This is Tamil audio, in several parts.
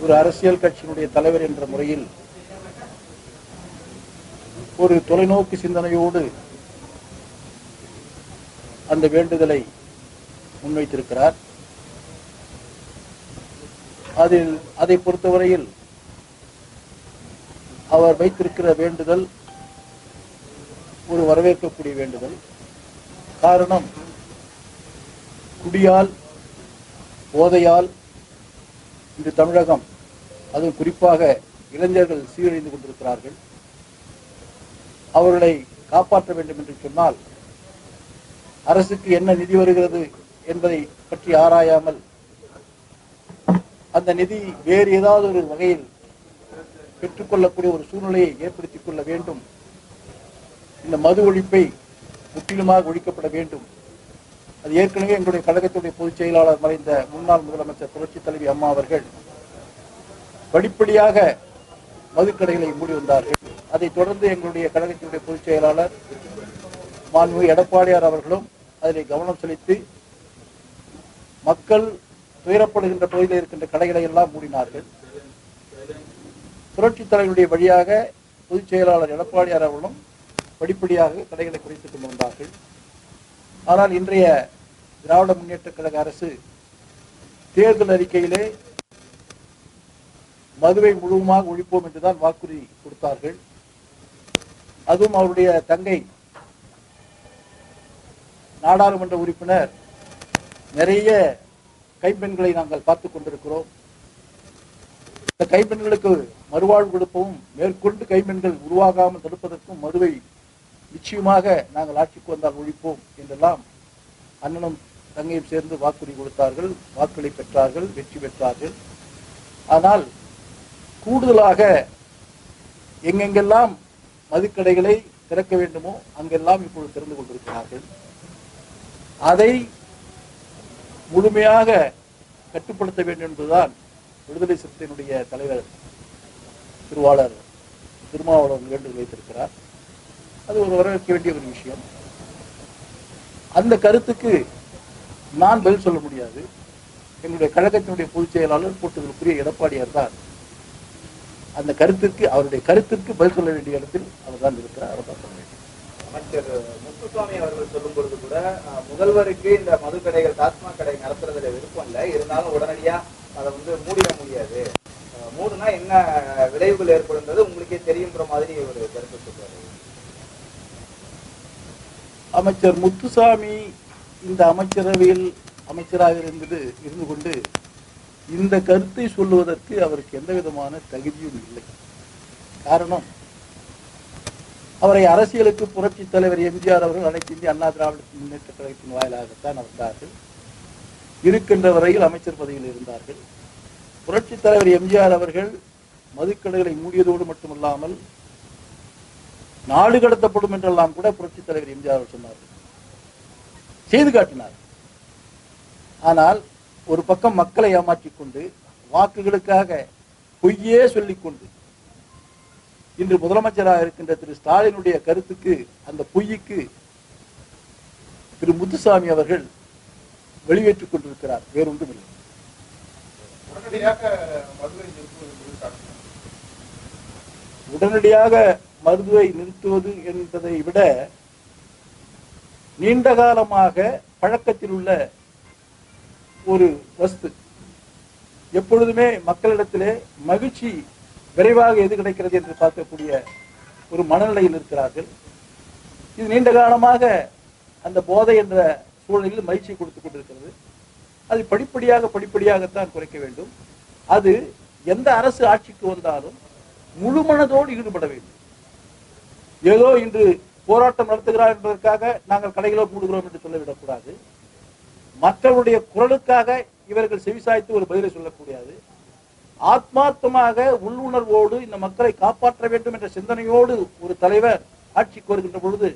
ஒரு அரசியல் கட்சியினுடைய தலைவர் என்ற முறையில் ஒரு தொலைநோக்கு சிந்தனையோடு அந்த வேண்டுதலை முன்வைத்திருக்கிறார். அதை பொறுத்தவரையில் அவர் வைத்திருக்கிற வேண்டுதல் ஒரு வரவேற்கக்கூடிய வேண்டுதல். காரணம், குடியால் போதையால் இன்று தமிழகம், அதுவும் குறிப்பாக இளைஞர்கள் சீரழிந்து கொண்டிருக்கிறார்கள். அவர்களை காப்பாற்ற வேண்டும் என்று சொன்னால் அரசுக்கு என்ன நிதி வருகிறது என்பதை பற்றி ஆராயாமல் அந்த நிதி வேறு ஏதாவது ஒரு வகையில் பெற்றுக்கொள்ளக்கூடிய ஒரு சூழ்நிலையை ஏற்படுத்திக் கொள்ள வேண்டும். இந்த மது ஒழிப்பை முற்றிலுமாக ஒழிக்கப்பட வேண்டும். அது ஏற்கனவே எங்களுடைய கழகத்துடைய பொதுச் செயலாளர் மறைந்த முன்னாள் முதலமைச்சர் புரட்சி தலைவி அம்மா அவர்கள் படிப்படியாக மதுக்கடைகளை மூடி வந்தார்கள். அதைத் தொடர்ந்து எங்களுடைய கழகத்தினுடைய பொதுச் செயலாளர் மாண்புமிகு எடப்பாடியார் அவர்களும் அதில் கவனம் செலுத்தி மக்கள் துயரப்படுகின்ற பகுதியில் இருக்கின்ற கடைகளை எல்லாம் மூடினார்கள். புரட்சி தலைவருடைய வழியாக பொதுச் செயலாளர் எடப்பாடியார் அவர்களும் படிப்படியாக கடைகளை குறைத்துக் கொண்டு வந்தார்கள். ஆனால் இன்றைய திராவிட முன்னேற்ற கழக அரசு தேர்தல் அறிக்கையிலே மதுவை முழுவதுமாக ஒழிப்போம் என்றுதான் வாக்குறுதி கொடுத்தார்கள். அதுவும் அவருடைய தங்கை நாடாளுமன்ற உறுப்பினர் நிறைய கைம்பெண்களை நாங்கள் பார்த்துக் கொண்டிருக்கிறோம். இந்த கைம்பெண்களுக்கு மறுவாழ்வு கொடுப்பவும் மேற்கொண்டு கைம்பெண்கள் உருவாகாமல் தடுப்பதற்கும் மதுவை நிச்சயமாக நாங்கள் ஆட்சிக்கு வந்தால் ஒழிப்போம் என்றெல்லாம் அண்ணனும் தங்கையும் சேர்ந்து வாக்குறுதி கொடுத்தார்கள். வாக்குகளை பெற்றார்கள், வெற்றி பெற்றார்கள். ஆனால் கூடுதலாக எங்கெங்கெல்லாம் மதுக்கடைகளை திறக்க வேண்டுமோ அங்கெல்லாம் இப்பொழுது திறந்து கொண்டிருக்கிறார்கள். அதை முழுமையாக கட்டுப்படுத்த வேண்டும் என்பதுதான் விடுதலை சிறுத்தையினுடைய தலைவர் திருவாளர் திருமாவளவன் வேண்டுகோள் வைத்திருக்கிறார். அது ஒரு வரவேற்க வேண்டிய ஒரு விஷயம். அந்த கருத்துக்கு நான் பதில் சொல்ல முடியாது. எங்களுடைய கழகத்தினுடைய பொதுச் செயலாளர் போட்டுதலுக்குரிய எடப்பாடியார் தான் அந்த கருத்திற்கு, அவருடைய கருத்திற்கு பதில் சொல்ல வேண்டிய இடத்தில் அவர் தான் இருக்கிறார். அவர் தான் சொல்ல வேண்டும். அமைச்சர் முத்துசாமி அவர்கள் சொல்லும் பொழுது கூட முதல்வருக்கு இந்த மதுக்கடைகள் டாஸ்மாக் கடை நடத்துறதுல விருப்பம் இல்லை, இருந்தாலும் உடனடியா அதை மூடிட முடியாது, மூடுனா என்ன விளைவுகள் ஏற்படுன்றது உங்களுக்கே தெரியுன்ற மாதிரி ஒரு கருத்து சொல்றாரு. அமைச்சர் முத்துசாமி இந்த அமைச்சரவையில் அமைச்சராக இருந்து கொண்டு இந்த கருத்தை சொல்லுவதற்கு அவருக்கு எந்த விதமான தகுதியும் இல்லை. காரணம், அவரை அரசியலுக்கு புரட்சி தலைவர் எம்ஜிஆர் அவர்கள் அனைத்து இந்திய அண்ணா திராவிட முன்னேற்ற கழகத்தின் வாயிலாகத்தான் வந்தார்கள். இருக்கின்ற வரையில் அமைச்சர் பதவியில் இருந்தார்கள். புரட்சி தலைவர் எம்ஜிஆர் அவர்கள் மதுக்கடைகளை மூடியதோடு மட்டுமல்லாமல் நாடு கடத்தப்படும் என்றெல்லாம் கூட புரட்சி தலைவர் எம்ஜிஆர் சொன்னார்கள், செய்து காட்டினார். ஆனால் ஒரு பக்கம் மக்களை ஏமாற்றிக் கொண்டு வாக்குகளுக்காக பொய்யே சொல்லிக்கொண்டு இன்று முதலமைச்சராக இருக்கின்ற திரு ஸ்டாலினுடைய கருத்துக்கு, அந்த பொய்யுக்கு திரு முத்துசாமி அவர்கள் வெளியேற்றிக் கொண்டிருக்கிறார். வேறொன்றும் இல்லை. உடனடியாக மதுவை நிறுத்துவது என்பதை விட நீண்ட காலமாக பழக்கத்தில் உள்ள ஒரு வஸ்து. எப்பொழுதுமே மக்களிடத்திலே மகிழ்ச்சி விரைவாக எது கிடைக்கிறது என்று பார்க்கக்கூடிய ஒரு மனநிலையில் இருக்கிறார்கள். இது நீண்ட காலமாக அந்த போதை என்ற சூழலில் மகிழ்ச்சி கொடுத்துக் கொண்டிருக்கிறது. அது படிப்படியாகத்தான் குறைக்க வேண்டும். அது எந்த அரசு ஆட்சிக்கு வந்தாலும் முழு மனதோடு ஈடுபட வேண்டும். ஏதோ இன்று போராட்டம் நடத்துகிறார் என்பதற்காக நாங்கள் கடைகளோ மூடுகிறோம் என்று சொல்லிவிடக்கூடாது. மற்றவருடைய குரலுக்காக இவர்கள் செவிசாய்த்து ஒரு பதிலை சொல்லக்கூடாது. ஆத்மார்த்தமாக உள்ளுணர்வோடு இந்த மக்களை காப்பாற்ற வேண்டும் என்ற சிந்தனையோடு ஒரு தலைவர் ஆட்சிக்கு வருகின்ற பொழுது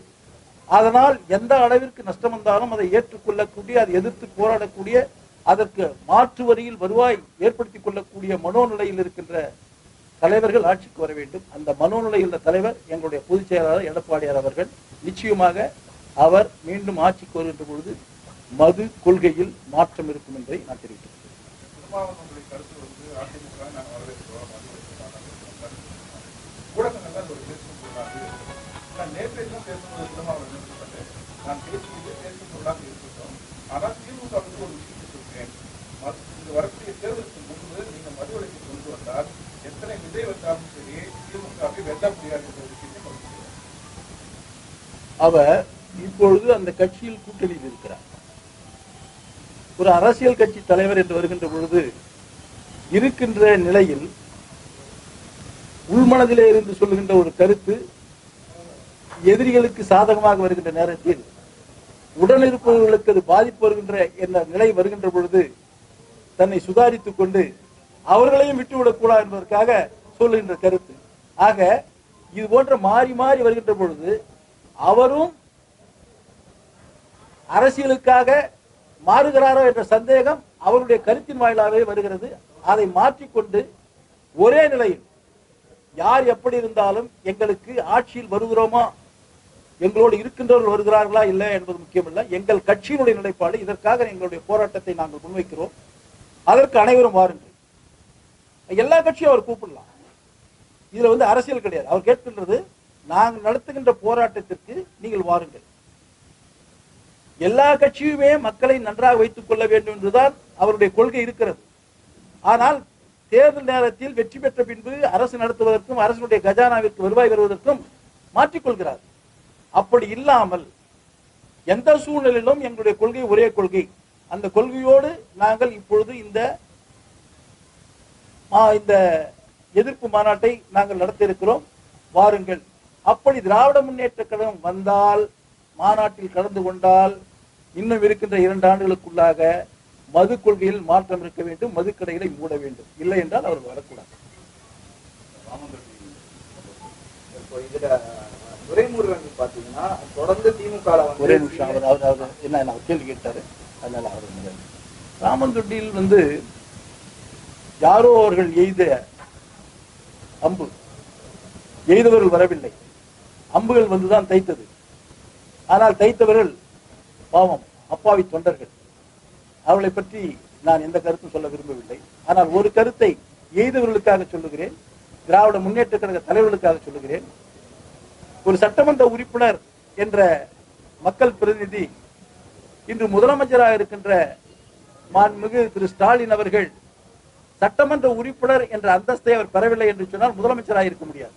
அதனால் எந்த அளவிற்கு நஷ்டம் வந்தாலும் அதை ஏற்றுக்கொள்ளக்கூடிய, அதை எதிர்த்து போராடக்கூடிய, அதற்கு மாற்று வரியில் வருவாய் ஏற்படுத்திக் கொள்ளக்கூடிய மனோநிலையில் இருக்கின்ற தலைவர்கள் ஆட்சிக்கு வர வேண்டும். அந்த மனோநிலையில் தலைவர் எங்களுடைய பொதுச் செயலாளர் எடப்பாடியார் அவர்கள். நிச்சயமாக அவர் மீண்டும் ஆட்சிக்கு வருகின்ற பொழுது மது கொள்கையில் மாற்றம் இருக்கும் என்பதை நான் தெரிவிக்கிறேன். அவர் இப்பொழுது அந்த கட்சியில் கூட்டணியில் இருக்கிறார். ஒரு அரசியல் கட்சி தலைவர் என்று வருகின்ற பொழுது இருக்கின்ற நிலையில் உள்மனதிலே இருந்து சொல்லுகின்ற ஒரு கருத்து எதிரிகளுக்கு சாதகமாக வருகின்ற நேரத்தில் உடனிருப்பவர்களுக்கு அது பாதிப்பு வருகின்ற என்ற நிலை வருகின்ற பொழுது தன்னை சுதாரித்துக் கொண்டு அவர்களையும் விட்டுவிடக் கூடாது என்பதற்காக சொல்லுகின்ற கருத்து. ஆக இது போன்ற மாறி மாறி வருகின்ற பொழுது அவரும் அரசியலுக்காக மாறுகிறாரோ என்ற சந்தேகம் அவருடைய கருத்தின் வாயிலாகவே வருகிறது. அதை மாற்றிக்கொண்டு ஒரே நிலையில் யார் எப்படி இருந்தாலும் எங்களுக்கு ஆட்சியில் வருகிறோமா, எங்களோடு இருக்கின்றவர்கள் வருகிறார்களா இல்லை என்பது முக்கியமல்ல. எங்கள் கட்சியினுடைய நிலைப்பாடு, இதற்காக எங்களுடைய போராட்டத்தை நாங்கள் முன்வைக்கிறோம், அதற்கு அனைவரும் வாருங்கள். எல்லா கட்சியும் அவர் கூப்பிடலாம். இதுல அரசியல் கிடையாது. அவர் கேட்கின்றது, நாங்கள் நடத்துகின்ற போராட்டத்திற்கு நீங்கள் வாருங்கள். எல்லா கட்சியுமே மக்களை நன்றாக வைத்துக் கொள்ள வேண்டும் என்றுதான் அவருடைய கொள்கை இருக்கிறது. ஆனால் தேர்தல் நேரத்தில் வெற்றி பெற்ற பின்பு அரசு நடத்துவதற்கும் அரசுடைய கஜானாவிற்கு வருவாய் வருவதற்கும் மாற்றிக்கொள்கிறார். அப்படி இல்லாமல் எந்த சூழ்நிலையிலும் எங்களுடைய கொள்கை ஒரே கொள்கை. அந்த கொள்கையோடு நாங்கள் இப்பொழுது இந்த எதிர்ப்பு மாநாட்டை நாங்கள் நடத்த இருக்கிறோம், வாருங்கள். அப்படி திராவிட முன்னேற்ற கழகம் வந்தால், மாநாட்டில் கலந்து கொண்டால், இன்னும் இருக்கின்ற 2 ஆண்டுகளுக்குள்ளாக மது கொள்கையில் மாற்றம் இருக்க வேண்டும், மதுக்கடைகளை மூட வேண்டும். இல்லை என்றால் அவர்கள் வரக்கூடாது. துரைமுருகன் பாத்தீங்கன்னா தொடர்ந்து திமுக ஒரே நிமிஷம் அவர் என்ன கேள்வி கேட்டாரு, அதனால அவர் ராமந்தொட்டியில் யாரோ அவர்கள் எய்த அம்பு, எய்தவர்கள் வரவில்லை, அம்புகள் வந்துதான் தைத்தது. ஆனால் தைத்தவர்கள் பாவம் அப்பாவி தொண்டர்கள். அவர்களை பற்றி நான் எந்த கருத்தும் சொல்ல விரும்பவில்லை. ஆனால் ஒரு கருத்தை எய்தவர்களுக்காக சொல்லுகிறேன், திராவிட முன்னேற்ற கழக தலைவர்களுக்காக சொல்லுகிறேன். ஒரு சட்டமன்ற உறுப்பினர் என்ற மக்கள் பிரதிநிதி இன்று முதலமைச்சராக இருக்கின்ற மாண்புமிகு திரு ஸ்டாலின் அவர்கள் சட்டமன்ற உறுப்பினர் என்ற அந்தஸ்தை அவர் பெறவில்லை என்று சொன்னால் முதலமைச்சராக இருக்க முடியாது.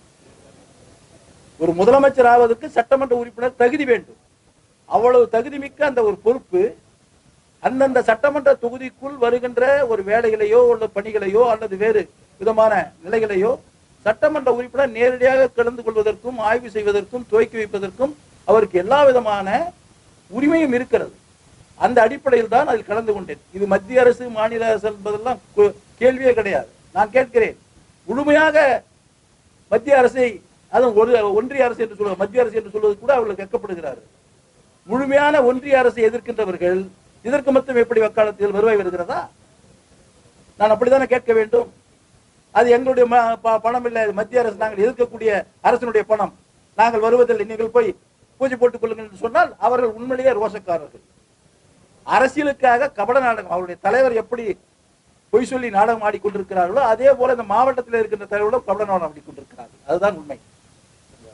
ஒரு முதலமைச்சர் ஆவதற்கு சட்டமன்ற உறுப்பினர் தகுதி வேண்டும். அவ்வளவு தகுதி மிக்க அந்த ஒரு பொறுப்பு அந்தந்த சட்டமன்ற தொகுதிக்குள் வருகின்ற ஒரு வேலைகளையோ அல்லது பணிகளையோ அல்லது வேறு விதமான நிலைகளையோ சட்டமன்ற உறுப்பினர் நேரடியாக கலந்து கொள்வதற்கும் ஆய்வு செய்வதற்கும் துவக்கி வைப்பதற்கும் அவருக்கு எல்லா விதமான உரிமையும் இருக்கிறது. அந்த அடிப்படையில் தான் அதில் கலந்து கொண்டேன். இது மத்திய அரசு மாநில அரசு என்பதெல்லாம் கேள்வியே கிடையாது. நான் கேட்கிறேன், முழுமையாக மத்திய அரசை, அதுவும் ஒன்றிய அரசு என்று சொல்வது, மத்திய அரசு என்று சொல்வது கூட அவர்கள் கேட்கப்படுகிறார்கள். முழுமையான ஒன்றிய அரசை எதிர்க்கின்றவர்கள் இதற்கு மட்டும் எப்படி வக்காலத்தில் வருவாய் வருகிறதா? நான் அப்படித்தானே கேட்க வேண்டும். அது எங்களுடைய பணம் இல்லை, மத்திய அரசு, நாங்கள் எதிர்க்கக்கூடிய அரசினுடைய பணம், நாங்கள் வருவதில்லை, நீங்கள் போய் பூஜை போட்டுக் கொள்ளுங்கள் என்று சொன்னால் அவர்கள் உண்மையிலேயே ரோஷக்காரர்கள். அரசியலுக்காக கபட நாடகம், அவருடைய தலைவர் எப்படி பொய் சொல்லி நாடகம் ஆடிக்கொண்டிருக்கிறார்களோ அதே போல இந்த மாவட்டத்தில் இருக்கின்ற தலைவர்களும் கபட நாடகம் ஆடிக்கொண்டிருக்கிறார்கள். அதுதான் உண்மை.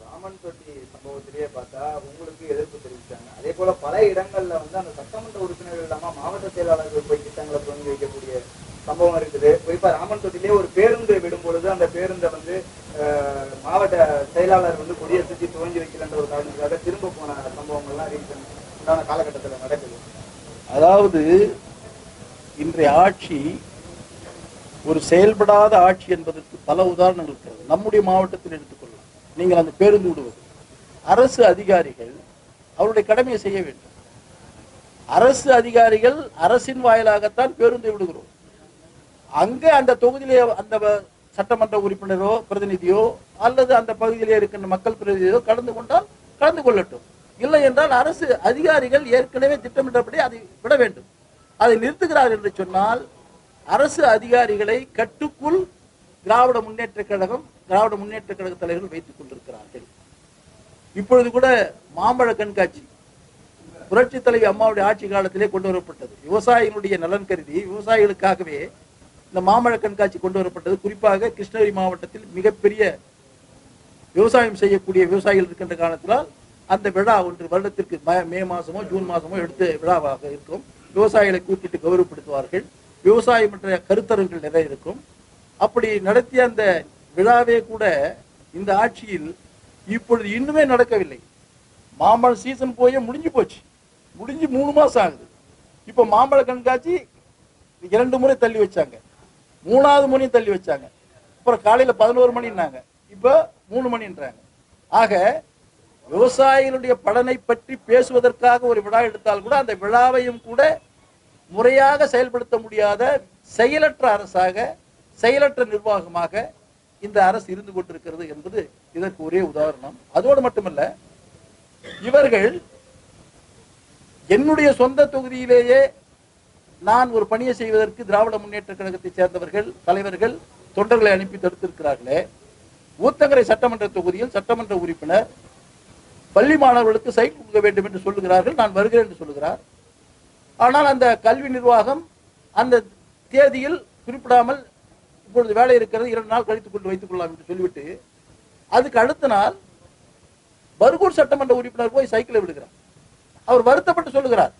ராமன்தொட்டி சம்பவத்திலேயே பார்த்தா உங்களுக்கு எதிர்ப்பு தெரிவித்தாங்க. அதே போல பல இடங்கள்ல அந்த சட்டமன்ற உறுப்பினர்கள் இல்லாம மாவட்ட செயலாளர்கள் போய் திட்டங்களை தொடங்கி வைக்கக்கூடிய சம்பவம் இருக்குது. குறிப்பா ராமன்தொட்டிலே ஒரு பேருந்து விடும் பொழுது அந்த பேருந்தை மாவட்ட செயலாளர் கொடியேற்றி துவங்கி வைக்கலன்ற ஒரு காரணத்துக்காக திரும்ப போன சம்பவங்கள்லாம் ரீசெண்டான காலகட்டத்தில் நடக்குது. அதாவது இன்றைய ஆட்சி ஒரு செயல்படாத ஆட்சி என்பதற்கு பல உதாரணங்கள் இருக்கிறது. நம்முடைய மாவட்டத்தில் எடுத்துக்கொள்ளலாம். நீங்கள் அந்த பேருந்து விடுவது, அரசு அதிகாரிகள் அவருடைய கடமையை செய்ய வேண்டும். அரசு அதிகாரிகள் அரசின் வாயிலாகத்தான் பேருந்தை விடுகிறோம். அங்கே அந்த தொகுதியிலே அந்த சட்டமன்ற உறுப்பினரோ பிரதிநிதியோ அல்லது அந்த பகுதியிலே இருக்கின்ற மக்கள் பிரதிநிதியோ கலந்து கொண்டால் கலந்து கொள்ளட்டும். இல்லை என்றால் அரசு அதிகாரிகள் ஏற்கனவே திட்டமிட்டபடி அதை விட வேண்டும். அதை நிறுத்துகிறார் என்று சொன்னால் அரசு அதிகாரிகளை கட்டுக்குள் திராவிட முன்னேற்ற கழகம், திராவிட முன்னேற்ற கழக தலைவர்கள் வைத்துக் கொண்டிருக்கிறார்கள். இப்பொழுது கூட மாம்பழ கண்காட்சி புரட்சி தலைவி அம்மாவுடைய ஆட்சி காலத்திலே கொண்டு வரப்பட்டது. விவசாயிகளுடைய நலன் கருதி விவசாயிகளுக்காகவே இந்த மாம்பழ கண்காட்சி கொண்டு வரப்பட்டது. குறிப்பாக கிருஷ்ணகிரி மாவட்டத்தில் மிகப்பெரிய விவசாயம் செய்யக்கூடிய விவசாயிகள் இருக்கின்ற காரணத்தினால் அந்த விழா ஒன்று வருடத்திற்கு மே மாசமோ ஜூன் மாசமோ எடுத்து விழாவாக இருக்கும். விவசாயிகளை கூப்பிட்டு கௌரவப்படுத்துவார்கள். விவசாயம் என்ற கருத்தரங்கள் நிறைய இருக்கும். அப்படி நடத்திய அந்த விழாவே கூட இந்த ஆட்சியில் இப்பொழுது இன்னுமே நடக்கவில்லை. மாம்பழ சீசன் போய் முடிஞ்சு போச்சு, முடிஞ்சு 3 மாசம் ஆகுது. இப்ப மாம்பழ கண்காட்சி 2 முறை தள்ளி வச்சாங்க, 3வது முறையும் தள்ளி வச்சாங்க. அப்புறம் காலையில 11 மணின்னாங்க, இப்ப 3 மணின்றாங்க. ஆக விவசாயிகளுடைய பலனை பற்றி பேசுவதற்காக ஒரு விழா எடுத்தால் கூட அந்த விழாவையும் கூட முறையாக செயல்படுத்த முடியாத செயலற்ற அரசாக, செயலற்ற நிர்வாகமாக இந்த அரசு இருந்து கொண்டிருக்கிறது என்பது இதற்கு ஒரே உதாரணம். அதோடு மட்டுமல்ல, இவர்கள் என்னுடைய சொந்த தொகுதியிலேயே நான் ஒரு பணியை செய்வதற்கு திராவிட முன்னேற்ற கழகத்தை சேர்ந்தவர்கள், தலைவர்கள், தொண்டர்களை அனுப்பி தடுத்திருக்கிறார்களே. ஊத்தங்கரை சட்டமன்ற தொகுதியில் சட்டமன்ற உறுப்பினர் பள்ளி மாணவர்களுக்கு சைக்கிள் கொடுக்க வேண்டும் என்று சொல்லுகிறார்கள், நான் வருகிறேன் என்று சொல்லுகிறார். ஆனால் அந்த கல்வி நிர்வாகம் அந்த தேதியில் குறிப்பிடாமல் இப்பொழுது வேலை இருக்கிறது, 2 நாள் கழித்துக் கொண்டு வைத்துக் கொள்ளலாம் என்று சொல்லிவிட்டு அதுக்கு அடுத்த நாள் பர்கூர் சட்டமன்ற உறுப்பினர் போய் சைக்கிளை விடுகிறார். அவர் வருத்தப்பட்டு சொல்லுகிறார்.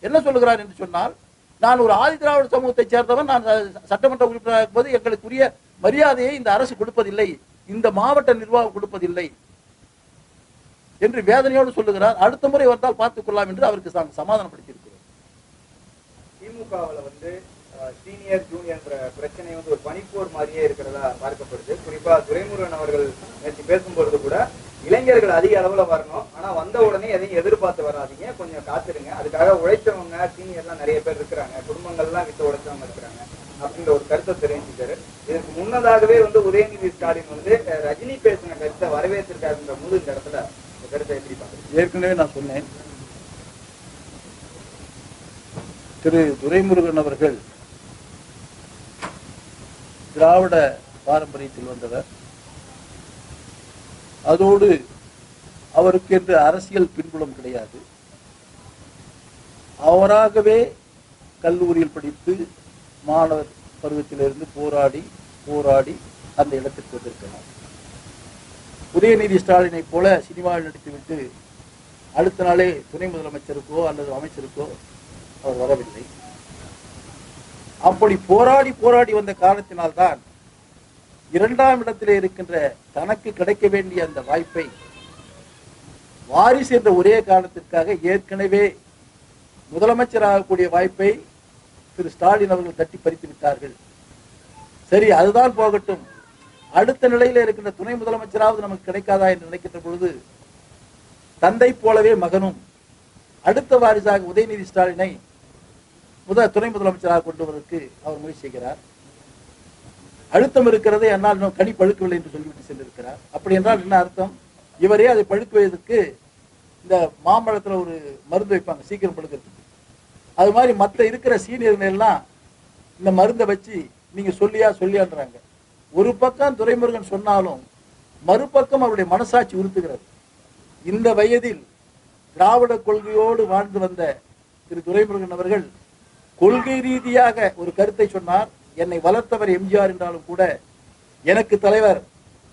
என்ன சொல்லுகிறார் என்று சொன்னால், நான் ஒரு ஆதி திராவிட சமூகத்தை சேர்ந்தவன், நான் சட்டமன்ற உறுப்பினராக போது எங்களுக்குரிய மரியாதையை இந்த அரசு கொடுப்பதில்லை, இந்த மாவட்ட நிர்வாகம் கொடுப்பதில்லை என்று வேதனையோடு சொல்லுகிறார். அடுத்த முறை வந்தால் பார்த்துக் கொள்ளலாம் என்று அவருக்கு சமாதானப்படுத்தியிருக்கிறார். திமுகவில் வந்து சீனியர் ஜூனியர் பிரச்சனை வந்து ஒரு பனிப்போர் மாதிரியே இருக்கிறதா பார்க்கப்படுது. குறிப்பா துரைமுருகன் அவர்கள் நேற்று பேசும்பொழுது கூட இளைஞர்கள் அதிக அளவுல வரணும், ஆனா வந்த உடனே எதையும் எதிர்பார்த்து வராதிங்க, கொஞ்சம் காத்திருங்க, அதுக்காக உழைச்சவங்க சீனியர்லாம் நிறைய பேர் இருக்கிறாங்க, குடும்பங்கள்லாம் விட்டு உழைச்சவங்க இருக்கிறாங்க அப்படின்ற ஒரு கருத்தை தெரிவிச்சிருக்காரு. இதற்கு முன்னதாகவே வந்து உதயநிதி ஸ்டாலின் வந்து ரஜினி பேசின கருத்தை வரவேற்றிருக்காருன்ற போது இந்த இடத்துல கருத்தை எப்படி பார்க்குறீங்க? ஏற்கனவே நான் சொன்னேன், திரு துரைமுருகன் அவர்கள் திராவிட பாரம்பரியத்தில் வந்தவர். அதோடு அவருக்கு என்று அரசியல் பின்புலம் கிடையாது. அவராகவே கல்லூரியில் படித்து மாணவர் பருவத்திலிருந்து போராடி போராடி அந்த இடத்திற்கு வந்திருக்கிறார். உதயநிதி ஸ்டாலினை போல சினிமாவில் நடித்துவிட்டு அடுத்த நாளே துணை முதலமைச்சருக்கோ அல்லது அமைச்சருக்கோ அவர் வரவில்லை. அப்படி போராடி போராடி வந்த காரணத்தினால்தான் 2ஆம் இடத்திலே இருக்கின்ற தனக்கு கிடைக்க வேண்டிய அந்த வாய்ப்பை வாரிசு என்ற ஒரே காரணத்திற்காக ஏற்கனவே முதலமைச்சராகக்கூடிய வாய்ப்பை திரு ஸ்டாலின் அவர்கள் தட்டி பறித்து விட்டார்கள். சரி, அதுதான் போகட்டும், அடுத்த நிலையில இருக்கின்ற துணை முதலமைச்சராவது நமக்கு கிடைக்காதா என்று நினைக்கின்ற பொழுது தந்தை போலவே மகனும் அடுத்த வாரிசாக உதயநிதி ஸ்டாலினை துணை முதலமைச்சராக கொண்டு வருவதற்கு அவர் முயற்சி செய்கிறார். அழுத்தம் இருக்கிறது, என்னால் இன்னும் கனி பழுக்கவில்லை என்று சொல்லிவிட்டு சென்றிருக்கிறார். அப்படி என்றால் என்ன அர்த்தம்? இவரே அதை பழுக்குவதற்கு இந்த மாம்பழத்தில் ஒரு மருந்து வைப்பாங்க சீக்கிரம் பழுக்கிறதுக்கு. அது மாதிரி மற்ற இருக்கிற சீனியர்கள் எல்லாம் இந்த மருந்தை வச்சு நீங்க சொல்லியான்றாங்க. ஒரு பக்கம் துரைமுருகன் சொன்னாலும் மறுபக்கம் அவருடைய மனசாட்சி உறுத்துகிறது. இந்த வயதில் திராவிட கொள்கையோடு வாழ்ந்து வந்த திரு துரைமுருகன் அவர்கள் கொள்கை ரீதியாக ஒரு கருத்தை சொன்னார். என்னை வளர்த்தவர் எம்ஜிஆர் என்றாலும் கூட எனக்கு தலைவர்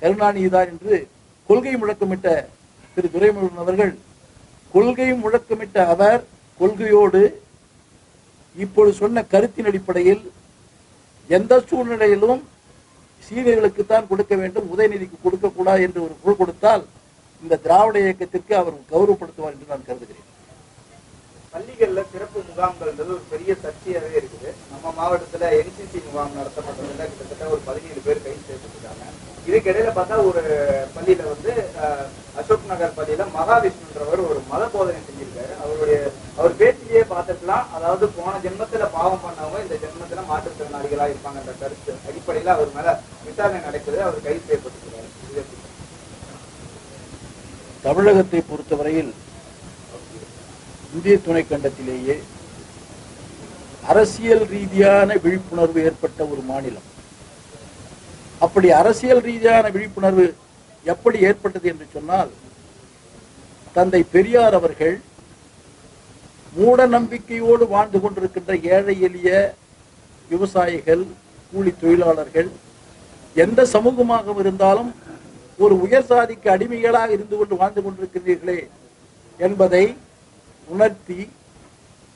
கருணாநிதி தான் என்று கொள்கை முழக்கமிட்ட திரு துரைமுருகன் அவர்கள், கொள்கை முழக்கமிட்ட அவர் கொள்கையோடு இப்பொழுது சொன்ன கருத்தின் அடிப்படையில் எந்த சூழ்நிலையிலும் சீனியர்களுக்குத்தான் கொடுக்க வேண்டும், உதயநிதிக்கு கொடுக்கக்கூடாது என்று ஒரு குரல் கொடுத்தால் இந்த திராவிட இயக்கத்திற்கு அவர் கௌரவப்படுத்துவார் என்று நான் கருதுகிறேன். பள்ளிகள்ல சிறப்பு முகாம்கள்ன்றது ஒரு பெரிய சர்ச்சையாகவே இருக்குது. நம்ம மாவட்டத்துல என்சிசி முகாம் நடத்தப்பட்டதுல கிட்டத்தட்ட ஒரு 17 பேர் கைது செய்யப்பட்டிருக்காங்க. இதுக்கிடையில பார்த்தா ஒரு பள்ளியில வந்து அசோக் நகர் பள்ளியில மகாவிஷ்ணுன்றவர் ஒரு மத போதனை செஞ்சிருக்காரு. அவர் பேச்சிலேயே பார்த்துக்கலாம், அதாவது போன ஜென்மத்துல பாவம் பண்ணவங்க இந்த ஜென்மத்துல மாற்றுத்திறனாளிகளா இருப்பாங்கன்ற கருத்து அடிப்படையில அவர் மேல விசாரணை நடக்குது, அவர் கைது செய்யப்பட்டிருக்கிறார். தமிழகத்தை பொறுத்தவரையில் இந்திய துணைக்கண்டத்திலேயே அரசியல் ரீதியான விழிப்புணர்வு ஏற்பட்ட ஒரு மாநிலம். அப்படி அரசியல் ரீதியான விழிப்புணர்வு எப்படி ஏற்பட்டது என்று சொன்னால், தந்தை பெரியார் அவர்கள் மூட நம்பிக்கையோடு வாழ்ந்து கொண்டிருக்கின்ற ஏழை எளிய விவசாயிகள், கூலி தொழிலாளர்கள், எந்த சமூகமாக இருந்தாலும் ஒரு உயர் சாதிக்கு அடிமைகளாக இருந்து கொண்டு வாழ்ந்து கொண்டிருக்கிறீர்களே என்பதை உணர்த்தி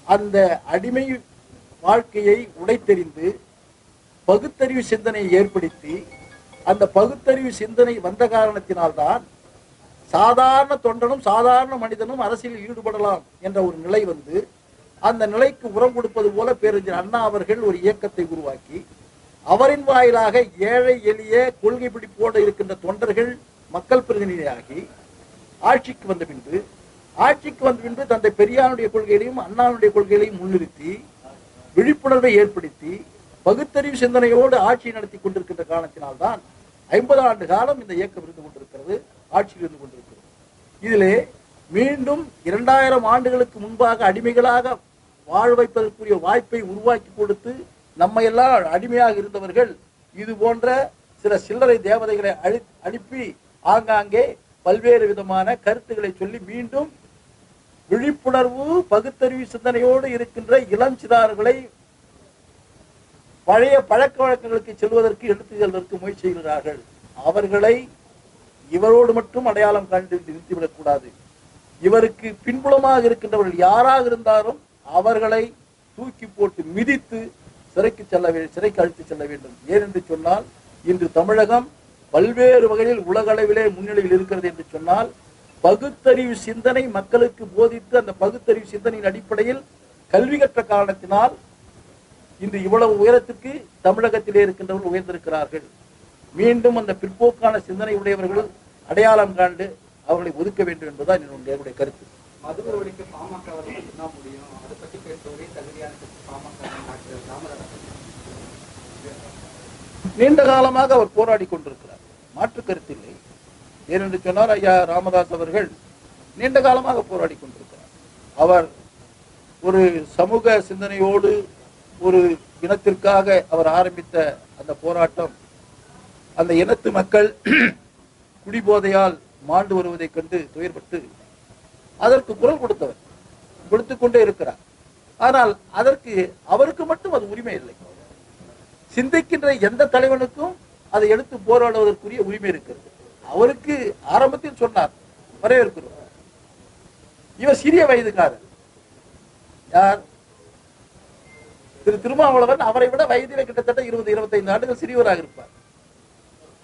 அந்த அடிமை வாழ்க்கையை உடைத்தெறிந்து பகுத்தறிவு சிந்தனையை ஏற்படுத்தி அந்த பகுத்தறிவு சிந்தனை வந்த காரணத்தினால்தான் சாதாரண தொண்டனும் சாதாரண மனிதனும் அரசியலில் ஈடுபடலாம் என்ற ஒரு நிலை வந்து, அந்த நிலைக்கு உரம் கொடுப்பது போல பேரறிஞர் அண்ணா அவர்கள் ஒரு இயக்கத்தை உருவாக்கி, அவரின் வாயிலாக ஏழை எளிய கொள்கை பிடிப்போடு இருக்கின்ற தொண்டர்கள் மக்கள் பிரதிநிதியாகி ஆட்சிக்கு வந்த பின்பு தந்தை பெரியாருடைய கொள்கைகளையும் அண்ணாவுடைய கொள்கைகளையும் முன்னிறுத்தி விழிப்புணர்வை ஏற்படுத்தி பகுத்தறிவு சிந்தனையோடு ஆட்சியை நடத்தி கொண்டிருக்கின்ற காரணத்தினால்தான் 50 ஆண்டு காலம் இந்த இயக்கம் இருந்து கொண்டிருக்கிறது, ஆட்சியில் இருந்து கொண்டிருக்கிறது. இதிலே மீண்டும் 2000 ஆண்டுகளுக்கு முன்பாக அடிமைகளாக வாழ வைப்பதற்குரிய வாய்ப்பை உருவாக்கி கொடுத்து நம்ம எல்லாம் அடிமையாக இருந்தவர்கள் இது போன்ற சில சில்லறை தேவதைகளை அனுப்பி ஆங்காங்கே பல்வேறு விதமான கருத்துக்களை சொல்லி மீண்டும் விழிப்புணர்வு பகுத்தறிவு சிந்தனையோடு இருக்கின்ற இளம் சிறார்களை பழைய பழக்க வழக்கங்களுக்கு செல்வதற்கு எடுத்து செல்வதற்கு முயற்சி செய்கிறார்கள். அவர்களை இவரோடு மட்டும் அடையாளம் கண்டு நிறுத்திவிடக் கூடாது. இவருக்கு பின்புலமாக இருக்கின்றவர்கள் யாராக இருந்தாலும் அவர்களை தூக்கி போட்டு மிதித்து சிறைக்கு அழைத்து செல்ல வேண்டும். ஏனென்று சொன்னால் இன்று தமிழகம் பல்வேறு வகையில் உலக அளவிலே முன்னிலையில் இருக்கிறது என்று சொன்னால், பகுத்தறிவு சிந்தனை மக்களுக்கு போதித்து அந்த பகுத்தறிவு சிந்தனையின் அடிப்படையில் கல்வி கற்ற காரணத்தினால் இன்று இவ்வளவு உயரத்துக்கு தமிழகத்திலே இருக்கின்றவர்கள் உயர்ந்திருக்கிறார்கள். மீண்டும் அந்த பிற்போக்கான சிந்தனை உடையவர்கள் அடையாளம் காண்டு அவர்களை ஒதுக்க வேண்டும் என்பதுதான் என்னுடைய கருத்து. மதுவை ஒழிக்க பாமக முடியும், அதை பற்றி பேசுவதே தகுதியான பாமக நீண்ட காலமாக அவர் போராடி கொண்டிருக்கிறார், மாற்று கருத்தில்லை. ஏனென்று சொன்னார், ஐயா ராமதாஸ் அவர்கள் நீண்ட காலமாக போராடி கொண்டிருக்கிறார். அவர் ஒரு சமூக சிந்தனையோடு ஒரு இனத்திற்காக அவர் ஆரம்பித்த அந்த போராட்டம், அந்த இனத்து மக்கள் குடிபோதையால் மாண்டு வருவதைக் கண்டு துயர்பட்டு அதற்கு குரல் கொடுத்துக் கொண்டே இருக்கிறார். ஆனால் அதற்கு அவருக்கு மட்டும் அது உரிமை இல்லை. சிந்திக்கின்ற எந்த தலைவனுக்கும் அதை எடுத்து போராடுவதற்குரிய உரிமை இருக்கிறது. அவருக்கு ஆரம்பத்தில் சொன்னார், வரவேற்கிறோம். இவர் சிறிய வயதுக்காரர். யார்? திரு திருமாவளவன் அவரை விட வயதிலே கிட்டத்தட்ட 20-25 ஆண்டுகள் சிறியவராக இருப்பார்.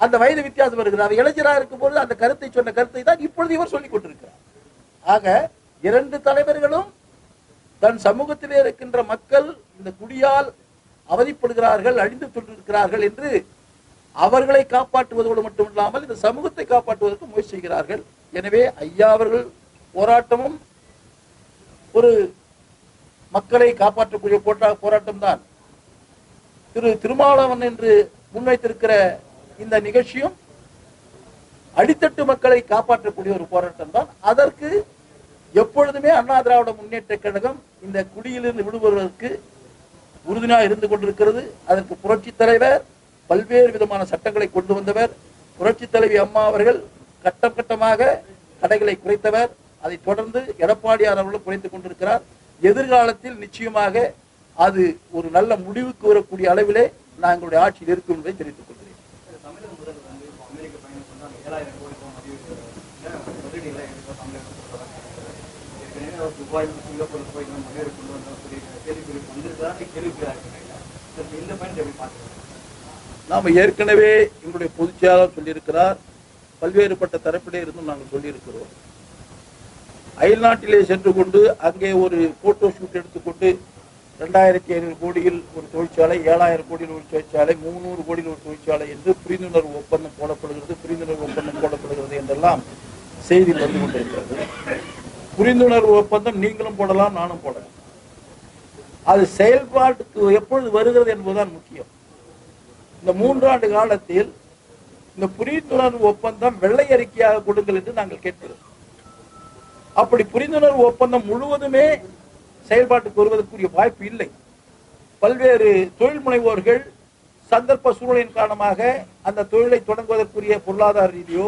அந்த வயது வித்தியாசம் வருகிறார். இளைஞராக இருக்கும் போது அந்த கருத்தை சொன்ன கருத்தை தான் இப்பொழுது இவர் சொல்லிக் கொண்டிருக்கிறார். ஆக இரண்டு தலைவர்களும் தன் சமூகத்திலே இருக்கின்ற மக்கள் இந்த குடியால் அவதிப்படுகிறார்கள், அழிந்து கொண்டிருக்கிறார்கள் என்று அவர்களை காப்பாற்றுவதோடு மட்டுமில்லாமல் இந்த சமூகத்தை காப்பாற்றுவதற்கு முயற்சி செய்கிறார்கள். எனவே ஐயா அவர்கள் போராட்டமும் ஒரு மக்களை காப்பாற்றக்கூடிய போராட்டம் தான். திரு திருமாவளவன் என்று முன்வைத்திருக்கிற இந்த நிகழ்ச்சியும் அடித்தட்டு மக்களை காப்பாற்றக்கூடிய ஒரு போராட்டம் தான். அதற்கு எப்பொழுதுமே அண்ணா திராவிட முன்னேற்ற கழகம் இந்த குடியிலிருந்து விடுபடுவதற்கு உறுதுணையாக இருந்து கொண்டிருக்கிறது. அதற்கு புரட்சி தலைவர் பல்வேறு விதமான சட்டங்களை கொண்டு வந்தவர். புரட்சி தலைவி அம்மா அவர்கள் கட்டம் கட்டமாக தடைகளை குறைத்தவர். அதை தொடர்ந்து எடப்பாடியார் அவர்களும் குறைத்துக் கொண்டிருக்கிறார். எதிர்காலத்தில் நிச்சயமாக அது ஒரு நல்ல முடிவுக்கு வரக்கூடிய அளவிலே நாங்களுடைய ஆட்சியில் இருக்கும் என்பதை தெரிவித்துக் கொள்கிறேன். நாம் ஏற்கனவே எங்களுடைய பொதுச் செயலாளர் சொல்லியிருக்கிறார், பல்வேறுபட்ட தரப்பிலே இருந்தும் நாங்கள் சொல்லியிருக்கிறோம். அயல்நாட்டிலே சென்று கொண்டு அங்கே ஒரு போட்டோ ஷூட் எடுத்துக்கொண்டு 2500 கோடியில் ஒரு தொழிற்சாலை, 7000 கோடியில் ஒரு தொழிற்சாலை, 300 கோடியில் ஒரு தொழிற்சாலை என்று புரிந்துணர்வு ஒப்பந்தம் போடப்படுகிறது என்றெல்லாம் செய்தியில் வந்து கொண்டிருக்கிறது. புரிந்துணர்வு ஒப்பந்தம் நீங்களும் போடலாம், நானும் போடலாம். அது செயல்பாட்டுக்கு எப்பொழுது வருகிறது என்பதுதான் முக்கியம். இந்த 3 ஆண்டு காலத்தில் இந்த புரிந்துணர்வு ஒப்பந்தம் வெள்ளை அறிக்கையாக கொடுங்கள் என்று நாங்கள் கேட்கிறோம். அப்படி புரிந்துணர்வு ஒப்பந்தம் முழுவதுமே செயல்பாட்டுக்கு வருவதற்குரிய வாய்ப்பு இல்லை. பல்வேறு தொழில் முனைவோர்கள் சந்தர்ப்ப சூழலின் காரணமாக அந்த தொழிலை தொடங்குவதற்குரிய பொருளாதார ரீதியோ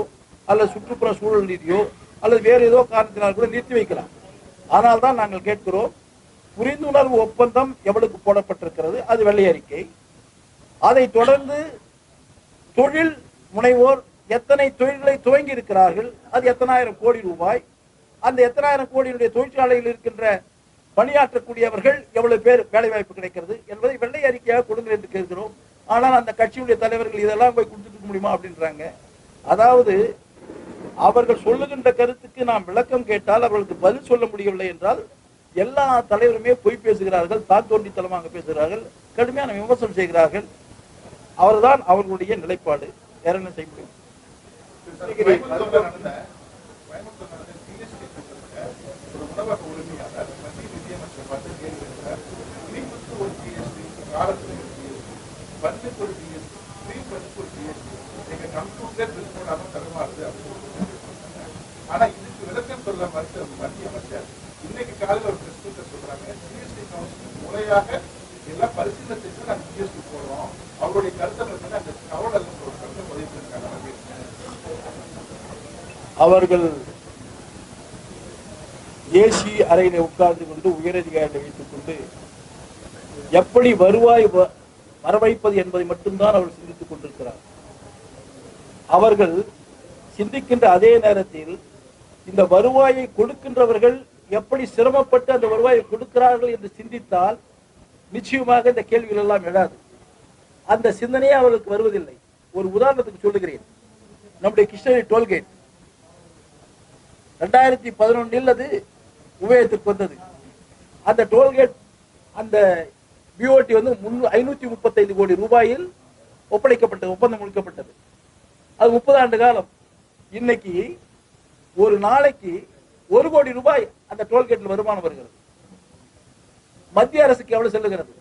அல்லது சுற்றுப்புற சூழல் ரீதியோ அல்லது வேறு ஏதோ காரணத்தினால் கூட நிறுத்தி வைக்கலாம். ஆனால் தான் நாங்கள் கேட்கிறோம், புரிந்துணர்வு ஒப்பந்தம் எவ்வளவுக்கு போடப்பட்டிருக்கிறது, அது வெள்ளை அறிக்கை. அதை தொடர்ந்து தொழில் முனைவோர் எத்தனை தொழில்களை துவங்கி இருக்கிறார்கள், அது எத்தனாயிரம் கோடி ரூபாய், அந்த எத்தனாயிரம் கோடியுடைய தொழிற்சாலையில் இருக்கின்ற பணியாற்றக்கூடியவர்கள் எவ்வளவு பேர் வேலை வாய்ப்பு கிடைக்கிறது என்பதை வெள்ளை அறிக்கையாக கொடுங்கள் என்று கேட்கிறோம். ஆனால் அந்த கட்சியுடைய தலைவர்கள் இதெல்லாம் போய் கொடுத்துட்டு முடியுமா அப்படின்றாங்க. அதாவது அவர்கள் சொல்லுகின்ற கருத்துக்கு நாம் விளக்கம் கேட்டால் அவர்களுக்கு பதில் சொல்ல முடியவில்லை என்றால் எல்லா தலைவருமே பொய் பேசுகிறார்கள், தான் தோன்றித்தனமாக பேசுகிறார்கள், கடுமையான விமர்சனம் செய்கிறார்கள். அவர்தான் அவர்களுடைய நிலைப்பாடு. வேற என்ன செய்ய முடியும்? ஆனா இதுக்கு விளக்கம் சொல்ல மறுத்த மத்திய அமைச்சர் இன்னைக்கு காலையில் ஒரு பிரஸ் மீட்ல சொல்றாங்க, ஜிஎஸ்டி கவுன்சில் முறையாக எல்லாம் பரிசீலனை செஞ்சு நாங்கள் ஜிஎஸ்டி போடுறோம். அவருடைய கருத்தை பற்றி அந்த கவலை ஒரு கருத்தை பதிவு பண்ணிருக்காங்க. அவர்கள் ஏசி அறையில உட்கார்ந்து கொண்டு உயரதிகாரிகளை வைத்துக் கொண்டு எப்படி வருவாய் வரவைப்பது என்பதை மட்டும்தான் அவர்கள் சிந்தித்துக் கொண்டிருக்கிறார். அவர்கள் சிந்திக்கின்ற அதே நேரத்தில் இந்த வருவாயை கொடுக்கின்றவர்கள் எப்படி சிரமப்பட்டு அந்த வருவாயை கொடுக்கிறார்கள் என்று சிந்தித்தால் நிச்சயமாக இந்த கேள்விகள் எல்லாம் எழாது. அந்த சிந்தனையே அவர்களுக்கு வருவதில்லை. ஒரு உதாரணத்துக்கு சொல்லுகிறேன். நம்முடைய கிருஷ்ணகிரி டோல்கேட் 2011 அது உபயோகத்திற்கு வந்தது. அந்த டோல்கேட் அந்த பிஓடி வந்து 535 கோடி ரூபாயில் ஒப்படைக்கப்பட்டது, ஒப்பந்தம் முடிக்கப்பட்டது. அது 30 ஆண்டு காலம். இன்னைக்கு ஒரு நாளைக்கு 1 கோடி ரூபாய் அந்த டோல்கேட்ல வருமானம் வருகிறது. மத்திய அரசுக்கு எவ்வளவு செல்லுகிறது?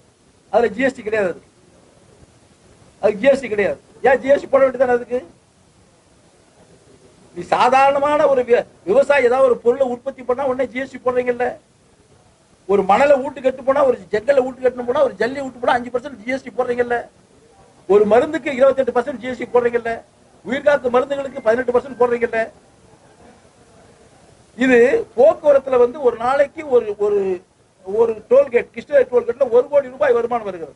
அதுல ஜிஎஸ்டி கிடையாது. அது ஜிஎஸ்டி கிடையாது. ஏன் ஜிஎஸ்டி போட வேண்டியதானே? அதுக்கு நீ சாதாரணமான ஒரு விவசாயி ஏதாவது ஒரு பொருளை உற்பத்தி பண்ணா உடனே ஜிஎஸ்டி போடுறீங்கல்ல. ஒரு மணலை வீட்டு கட்டு போனா, ஒரு ஜெங்கலை வீட்டு கட்டணும் போனா, ஒரு ஜல்லி விட்டு போனா 5% ஜிஎஸ்டி போடுறீங்கல்ல. ஒரு மருந்துக்கு 28% ஜிஎஸ்டி போடுறீங்கல்ல. உயிர்காப்பு மருந்துகளுக்கு 18% போடுறீங்கல்ல. இது போக்குவரத்துல வந்து ஒரு நாளைக்கு ஒரு டோல்கேட், கிருஷ்ணகிரி டோல்கேட்ல 1 கோடி ரூபாய் வருமானம் வருகிறது.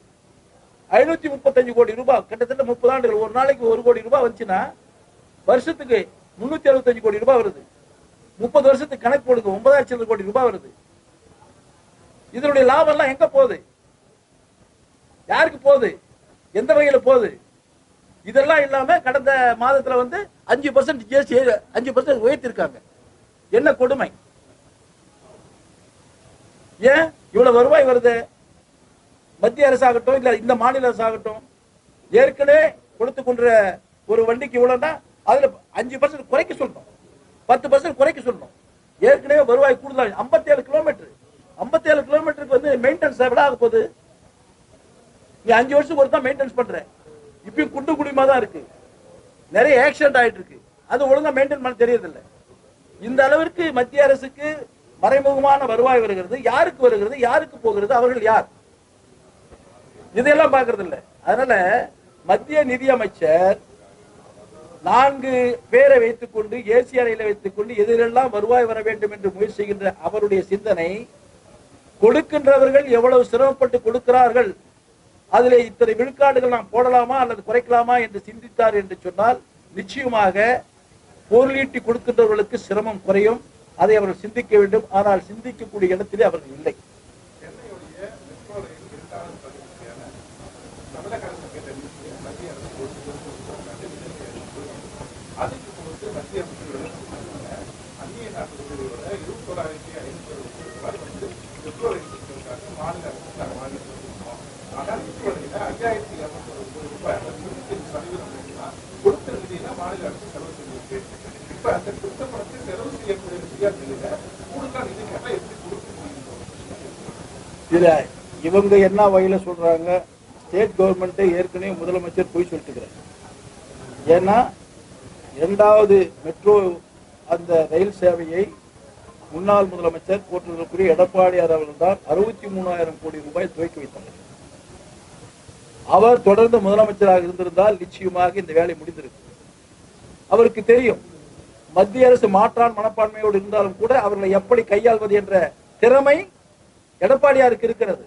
535 கோடி ரூபாய், கிட்டத்தட்ட 30 ஆண்டுகள். ஒரு நாளைக்கு 1 கோடி ரூபாய் வந்துச்சுன்னா வருஷத்துக்கு 365 கோடி ரூபாய் வருது. 30 வருஷத்துக்கு கணக்கு போடுங்க, 9,000 கோடி ரூபாய் வருது. இதனுடைய லாபம் எல்லாம் எங்க போகுது? யாருக்கு போகுது? எந்த வகையில போகுது? இதெல்லாம் இல்லாம கடந்த மாதத்துல வந்து 5% ஜிஎஸ்டி 5% உயர்த்திருக்காங்க. என்ன கொடுமை! ஏன் இவ்வளவு வருவாய் வருது? மத்திய அரசாகட்டும் இல்ல இந்த மாநில அரசாகட்டும் ஏற்கனவே கொடுத்து கொண்ட ஒரு வண்டிக்கு இவ்வளவுனா அதுல 5% குறைக்க சொல்லணும், 10% குறைக்க சொல்லணும். ஏற்கனவே வருவாய் கூடுதல் 57 கிலோமீட்டர். 57 கிலோமீட்டருக்கு வந்து மெயின்டெனன்ஸ் எவ்வளவு ஆக போகுது? நீ 5 வருஷத்துக்கு ஒரு தான் மெயின்டெனன்ஸ் பண்ற. இப்பயும் குண்டு குடிமா தான் இருக்கு. நிறைய ஆக்சிடென்ட் ஆயிட்டு இருக்கு. அது ஒழுங்கா மெயின்டைன் பண்ண தெரியறதில்லை. இந்த அளவிற்கு மத்திய அரசுக்கு மறைமுகமான வருவாய் வருகிறது. யாருக்கு வருகிறது? யாருக்கு போகிறது? அவர்கள் யார்? இதெல்லாம் பார்க்கறது இல்லை. அதனால மத்திய நிதியமைச்சர் 4 பேரை வைத்துக் கொண்டு ஏசி அறையில வைத்துக் கொண்டு எதிரெல்லாம் வருவாய் வர வேண்டும் என்று முயற்சி செய்கின்ற அவருடைய சிந்தனை, கொடுக்கின்றவர்கள் எவ்வளவு சிரமப்பட்டு கொடுக்கிறார்கள், அதிலே இத்தனை விழுக்காடுகள் நாம் போடலாமா அல்லது குறைக்கலாமா என்று சிந்தித்தார் என்று சொன்னால் நிச்சயமாக பொருளீட்டி கொடுக்கின்றவர்களுக்கு சிரமம் குறையும். அதை அவர்கள் சிந்திக்க வேண்டும். ஆனால் சிந்திக்கக்கூடிய இடத்திலே அவர்கள் இல்லை. இவங்க என்ன வகையில சொல்றாங்க? ஸ்டேட் கவர்மெண்ட் ஏற்கனவே முதலமைச்சர் போய் சொல்லிட்டு, ஏன்னா 2வது மெட்ரோ அந்த ரயில் சேவையை முன்னாள் முதலமைச்சர் போற்றுதலுக்குரிய எடப்பாடியார் அவர்கள் தான் 63,000 கோடி ரூபாய் துவக்கி வைத்தார். அவர் தொடர்ந்து முதலமைச்சராக இருந்திருந்தால் நிச்சயமாக இந்த வேலை முடிந்திருக்கு. அவருக்கு தெரியும் மத்திய அரசு மாற்றான் மனப்பான்மையோடு இருந்தாலும் கூட அவர்களை எப்படி கையாள்வது என்ற திறமை எடப்பாடியாருக்கு இருக்கிறது.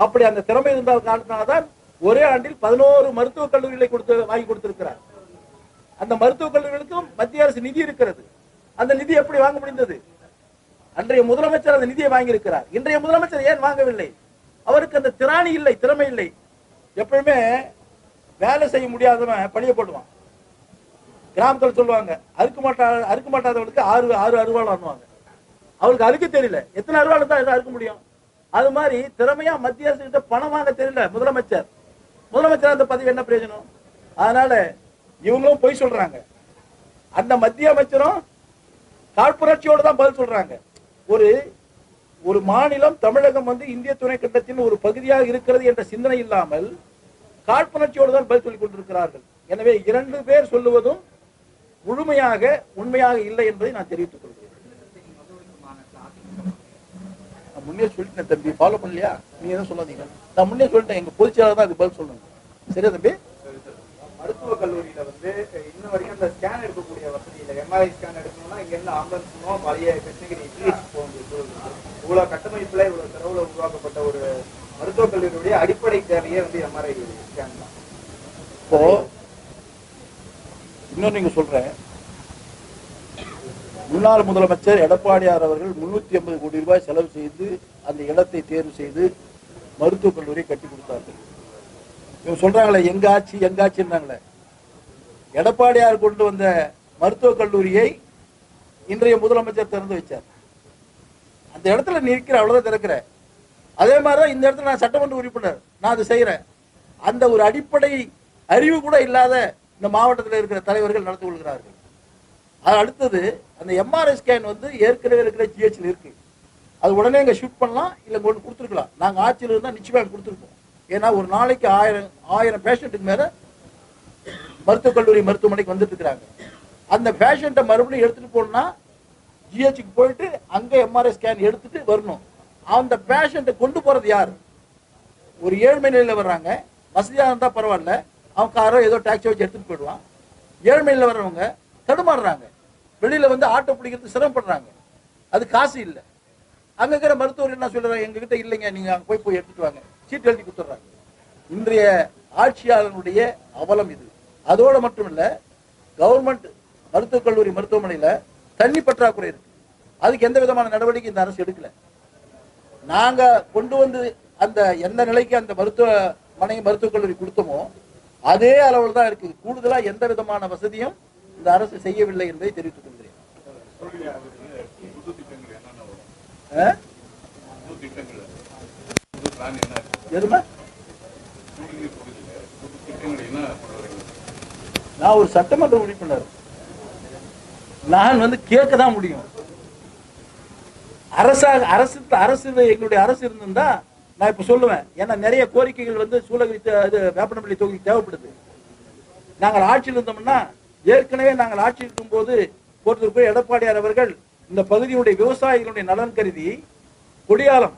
அப்படி அந்த திறமை இருந்தால் காரணத்தினால்தான் ஒரே ஆண்டில் 11 மருத்துவக் கல்லூரிகளை வாங்கி கொடுத்திருக்கிறார். அந்த மருத்துவக் கல்லூரிகளுக்கும் மத்திய அரசு நிதி இருக்கிறது. அந்த நிதி எப்படி வாங்க முடிந்தது? அன்றைய முதலமைச்சர் அந்த நிதியை வாங்கி இருக்கிறார். இன்றைய முதலமைச்சர் ஏன் வாங்கவில்லை? அவருக்கு அந்த திராணி இல்லை, திறமை இல்லை. எப்பவுமே வேலை செய்ய முடியாதவன் பழிய போடுவான். கிராமத்தில் சொல்லுவாங்க, அறுக்க மாட்டாதவனுக்கு ஆறு அருவாள் ஆடுவாங்க. அவளுக்கு அறுக்க தெரியல, எத்தனை அருவாள் தான் அறுக்க முடியும். அது மாதிரி திறமையா மத்திய அரசு கிட்ட பணம் வாங்க தெரியல முதலமைச்சர் அந்த பதவி என்ன பிரயோஜனம்? அதனால இவங்களும் பொய் சொல்றாங்க. அந்த மத்திய அமைச்சரும் காழ்ப்புணர்ச்சியோடு தான் பதில் சொல்றாங்க. ஒரு மாநிலம் தமிழகம் இந்திய துணைக்கண்டத்தின் ஒரு பகுதியாக இருக்கிறது என்ற சிந்தனை இல்லாமல் காழ்ப்புணர்ச்சியோடு தான் பதில் சொல்லிக் கொண்டிருக்கிறார்கள். எனவே 2 பேர் சொல்லுவதும் முழுமையாக உண்மையாக இல்லை என்பதை நான் தெரிவித்துக் கொள்கிறேன். முன்னே சொல்லிட்டேன் தம்பி, ஃபாலோ பண்ணலையா? நீங்க எதுவும் சொல்லாதீங்க. நான் முன்னே சொல்லிட்டேன், எங்க பொதுச்செயலாளர் தான் அதுக்கு பதில் சொல்லணும். சரியா தம்பி? மருத்துவக் கல்லூரியில இன்ன வரைக்கும் அந்த ஸ்கேன் எடுக்கக்கூடிய வசதி இல்லை. எம்ஆர்ஐ ஸ்கேன் எடுக்கணும்னா இங்க இருந்து ஆம்புலன்ஸ் போனோம், பழைய கிருஷ்ணகிரி போக வேண்டிய இவ்வளவு கட்டமைப்புல இவ்வளவு செலவுல உருவாக்கப்பட்ட ஒரு மருத்துவக் கல்லூரியுடைய அடிப்படை தேவையே எம்ஆர்ஐ ஸ்கேன் தான். இப்போ இன்னும் நீங்க சொல்றேன், முன்னாள் முதலமைச்சர் எடப்பாடியார் அவர்கள் 350 கோடி ரூபாய் செலவு செய்து அந்த இடத்தை தேர்வு செய்து மருத்துவக் கல்லூரியை கட்டி கொடுத்தார்கள். இவங்க சொல்றாங்களே எங்க ஆட்சின்னாங்களே, எடப்பாடியார் கொண்டு வந்த மருத்துவக் கல்லூரியை இன்றைய முதலமைச்சர் திறந்து வச்சார். அந்த இடத்துல நிற்கிற, அவ்வளவுதான் திறக்கிற. அதே மாதிரிதான் இந்த இடத்துல நான் சட்டமன்ற உறுப்பினர், நான் அதை செய்யறேன். அந்த ஒரு அடிப்படை அறிவு கூட இல்லாத இந்த மாவட்டத்தில் இருக்கிற தலைவர்கள் நடந்து கொள்கிறார்கள். அது அடுத்தது, அந்த எம்ஆர்ஐ ஸ்கேன் ஏற்கனவே இருக்கிற ஜிஹெச்ல இருக்கு. அது உடனே இங்க ஷூட் பண்ணலாம், இல்ல கொண்டு கொடுத்துருக்கலாம். நாங்க ஆட்சியில் இருந்தா நிச்சயமாக கொடுத்துருக்கோம். ஏன்னா ஒரு நாளைக்கு 1000 பேஷண்ட்டுக்கு மேல மருத்துவக் கல்லூரி மருத்துவமனைக்கு வந்துட்டு இருக்கிறாங்க. அந்த பேஷண்ட்டை மறுபடியும் எடுத்துட்டு போனா ஜிஹெச்சுக்கு போயிட்டு அங்க எம்ஆர்ஐ ஸ்கேன் எடுத்துட்டு வரணும். அந்த பேஷண்ட்டை கொண்டு போறது யாரு? ஒரு ஏழ்மை நிலையில வர்றாங்க, வசதியாக இருந்தா பரவாயில்ல, அவன் காரோ ஏதோ டாக்ஸி வச்சு எடுத்துட்டு போயிடுவான். ஏழ்மையில வர்றவங்க தடுமாறுறாங்க, வெளியில ஆட்டோ பிடிக்கிறது சிரமப்படுறாங்க, அது காசு இல்லை. அங்க இருக்கிற மருத்துவர் என்ன சொல்றாங்க, எங்ககிட்ட இல்லைங்க, நீங்க அங்க போய் எடுத்துட்டு வாங்க, சீட்டு எழுதி கொடுத்துட்றாங்க. இன்றைய ஆட்சியாளனுடைய அவலம் இது. அதோட மட்டுமில்ல, கவர்மெண்ட் மருத்துவக் கல்லூரி மருத்துவமனையில தண்ணி பற்றாக்குறை இருக்கு. அதுக்கு எந்த விதமான நடவடிக்கை இந்த அரசு எடுக்கல. நாங்க கொண்டு அந்த எந்த நிலைக்கு அந்த மருத்துவக் கல்லூரி கொடுத்தோமோ அதே அளவில் தான் இருக்கு. கூடுதலா எந்த விதமான வசதியும் இந்த அரசு செய்யவில்லை என்பதை தெரிவித்துக் கொள்கிறேன். நான் ஒரு சட்டமன்ற உறுப்பினர், நான் கேட்க தான் முடியும். அரசு எங்களுடைய அரசு இருந்திருந்தா நான் இப்ப சொல்லுவேன். ஏன்னா நிறைய கோரிக்கைகள் சூளகிரி வேப்பனப்பள்ளி தொகுதி தேவைப்படுது. நாங்கள் ஆட்சியில் இருந்தோம்னா, ஏற்கனவே நாங்கள் ஆட்சி இருக்கும் போது போய் எடப்பாடியார் அவர்கள் இந்த பகுதியுடைய விவசாயிகளுடைய நலன் கருதி கொடியாலம்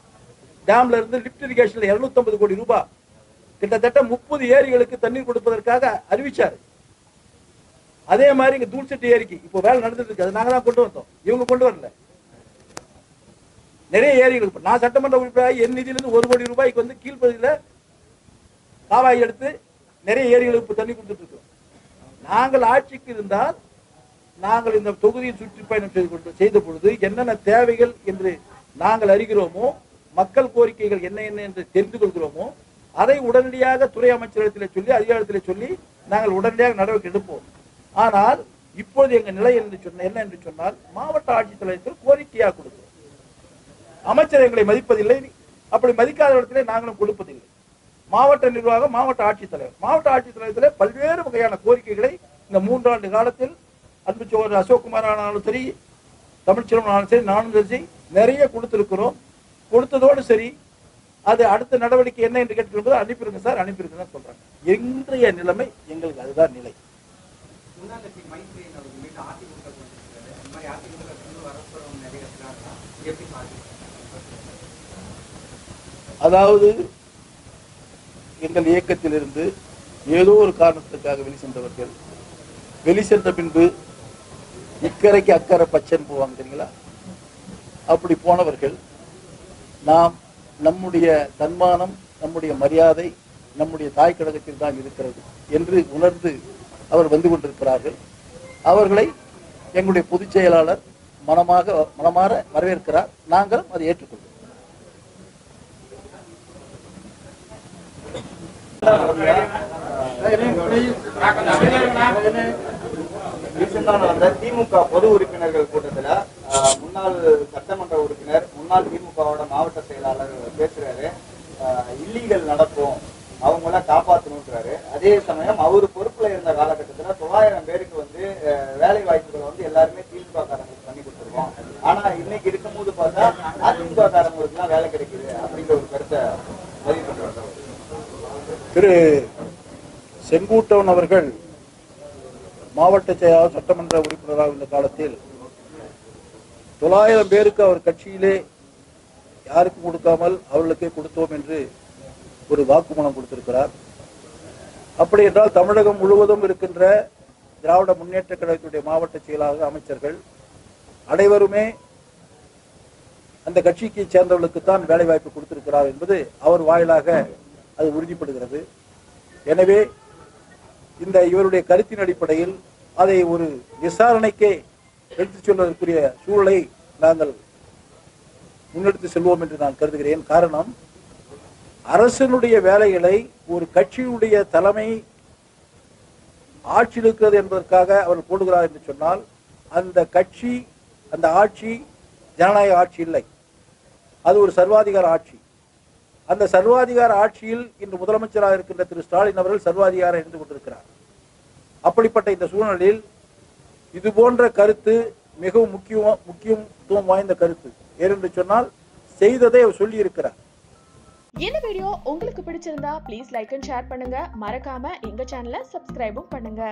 டேம்ல இருந்து லிப்ட் இரிகேஷன்ல 250 கோடி ரூபாய் கிட்டத்தட்ட 30 ஏரிகளுக்கு தண்ணீர் கொடுப்பதற்காக அறிவிச்சாரு. அதே மாதிரி இங்க தூள்செட்டி ஏரிக்கு இப்போ வேலை நடந்துட்டு இருக்கு. அது நாங்க தான் கொண்டு வந்தோம், இவங்க கொண்டு வரல. நிறைய ஏரிகள் நான் சட்டமன்ற உறுப்பினர் என் நிதியிலிருந்து 1 கோடி ரூபாய்க்கு கீழ்ப்பகுதியில் காவாய் எடுத்து நிறைய ஏரிகளுக்கு தண்ணி கொடுத்துட்டு இருக்கோம். நாங்கள் ஆட்சிக்கு இருந்தால் நாங்கள் இந்த தொகுதியை சுற்றுப்பயணம் செய்த பொழுது என்னென்ன தேவைகள் என்று நாங்கள் அறிகிறோமோ, மக்கள் கோரிக்கைகள் என்ன என்று தெரிந்து கொள்கிறோமோ, அதை உடனடியாக துறை அமைச்சரிடத்தில் சொல்லி அதிகாரத்தில் சொல்லி நாங்கள் உடனடியாக நடவடிக்கை எடுப்போம். ஆனால் இப்போது எங்க நிலை என்ன என்று சொன்னால், மாவட்ட ஆட்சித்தலைவர்கள் கோரிக்கையாக கொடுக்கிறோம். அமைச்சர் எங்களை மதிப்பதில்லை, அப்படி மதிக்காத இடத்திலே நாங்களும் கொடுப்பதில்லை. மாவட்ட நிர்வாகம், மாவட்ட ஆட்சித்தலைவர்களே பல்வேறு வகையான கோரிக்கைகளை இந்த 3 ஆண்டு காலத்தில் அன்பு சோழர் அசோக்குமார் ஆனாலும் சரி, தமிழ்ச்செல்வன் ஆனாலும் சரி, நானும் சரி நிறைய கொடுத்திருக்கிறோம். கொடுத்ததோடு சரி, அது அடுத்த நடவடிக்கை என்ன என்று கேட்கும்போது அனுப்பிடுங்க சார், அனுப்பிடுங்க சொல்றாங்க. இன்றைய நிலைமை எங்களுக்கு அதுதான் நிலை. அதாவது எங்கள் இயக்கத்திலிருந்து ஏதோ ஒரு காரணத்துக்காக வெளி சென்ற பின்பு இக்கரைக்கு அக்கறை பச்சைன்னு போவாங்க தெரியுங்களா, அப்படி போனவர்கள் நாம் நம்முடைய தன்மானம், நம்முடைய மரியாதை நம்முடைய தாய் கழகத்தில் தான் இருக்கிறது என்று உணர்ந்து அவர் வந்து கொண்டிருக்கிறார்கள். அவர்களை எங்களுடைய பொதுச் செயலாளர் மனமாற வரவேற்கிறார். நாங்களும் அதை ஏற்றுக்கொள்கிறோம். திமுக பொது உறுப்பினர்கள் கூட்டத்துல முன்னாள் சட்டமன்ற உறுப்பினர் முன்னாள் திமுகவோட மாவட்ட செயலாளர் பேசுறாரு, இல்லீகல் நடக்கும், அவங்க எல்லாம் காப்பாற்றணுன்றாரு. அதே சமயம் அவரு பொறுப்புல இருந்த காலகட்டத்துல 900 பேருக்கு வந்து வேலை வாய்ப்புகளை வந்து எல்லாருமே திமுக காரங்களுக்கு பண்ணி கொடுத்துருக்கோம். ஆனா இன்னைக்கு இருக்கும்போது பார்த்தா அதிமுக காரங்களுக்கு எல்லாம் வேலை கிடைக்குது அப்படிங்கிற ஒரு கருத்தை பதிவு பண்றாங்க. திரு செங்கூட்டவன் அவர்கள் மாவட்ட செயலாளர் சட்டமன்ற உறுப்பினராக உள்ள காலத்தில் 900 பேருக்கு அவர் கட்சியிலே யாருக்கும் கொடுக்காமல் அவர்களுக்கே கொடுத்தோம் என்று ஒரு வாக்குமூலம் கொடுத்திருக்கிறார். அப்படி என்றால் தமிழகம் முழுவதும் இருக்கின்ற திராவிட முன்னேற்ற கழகத்துடைய மாவட்ட செயலாளர் அமைச்சர்கள் அனைவருமே அந்த கட்சிக்கு சேர்ந்தவர்களுக்குத்தான் வேலை வாய்ப்பு கொடுத்திருக்கிறார் என்பது அவர் வாயிலாக அது உறுதிப்படுகிறது. எனவே இந்த இவருடைய கருத்தின் அடிப்படையில் அதை ஒரு விசாரணைக்கே எடுத்துச் செல்வதற்குரிய சூழலை நாங்கள் முன்னெடுத்து செல்வோம் என்று நான் கருதுகிறேன். காரணம், அரசனுடைய வேலைகளை ஒரு கட்சியுடைய தலைமை ஆட்சியில் இருக்கிறது என்பதற்காக அவர் போடுகிறார் என்று சொன்னால் அந்த கட்சி அந்த ஆட்சி ஜனநாயக ஆட்சி இல்லை, அது ஒரு சர்வாதிகார ஆட்சி. அந்த சர்வாதிகார ஆட்சியில் இன்று முதலமைச்சராக இருக்கின்ற திரு ஸ்டாலின் அவர்கள் சர்வாதிகாரம் இருந்து கொண்டிருக்கிறார். அப்படிப்பட்ட இந்த சூழ்நிலையில் இது போன்ற கருத்து மிகவும் முக்கியத்துவம் வாய்ந்த கருத்து. ஏனென்று சொன்னால் செய்ததை அவர் சொல்லி இருக்கிறார். இந்த வீடியோ உங்களுக்கு பிடிச்சிருந்தா ப்ளீஸ் லைக் அண்ட் ஷேர் பண்ணுங்க. மறக்காம எங்க சேனலை சப்ஸ்கிரைபும் பண்ணுங்க.